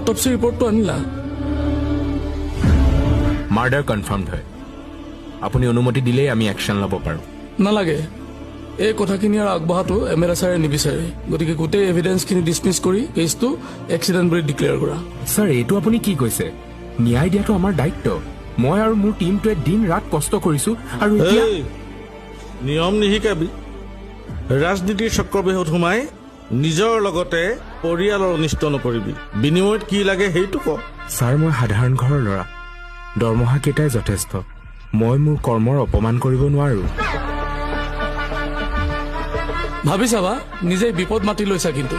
Autopsy ৰিপৰ্টটো আনিলা? Murder confirmed হয়। আপুনি অনুমতি দিলেই আমি একশ্যন ল'ব পাৰোঁ। নালাগে, এই কথাখিনি আৰু আগবঢ়াটো এমএলএ ছাৰে নিবিচাৰে। গতিকে গোটেই এভিডেন্সখিনি ডিছমিছ কৰি কেছটো এক্সিডেণ্ট বুলি ডিক্লেয়াৰ কৰা। ছাৰ, এইটো আপুনি কি কৈছে? ন্যায় দিয়াটো আমাৰ দায়িত্ব। মই আৰু মোৰ টীমটোৱে দিন ৰাত কষ্ট কৰিছো আৰু এতিয়া নিয়ম নিশিকাবি। ৰাজনীতিৰ চক্ৰবেহুত সোমাই নিজৰ লগতে পৰিয়ালৰ অনিষ্ট নকৰিবি। বিনিময়ত কি লাগে সেইটো ক। ছাৰ, মই সাধাৰণ ঘৰৰ ল'ৰা। দৰমহা কেইটাই যথেষ্ট। মই মোৰ কৰ্মৰ অপমান কৰিব নোৱাৰো। ভাবি চাবা, নিজে বিপদ মাতি লৈছা কিন্তু।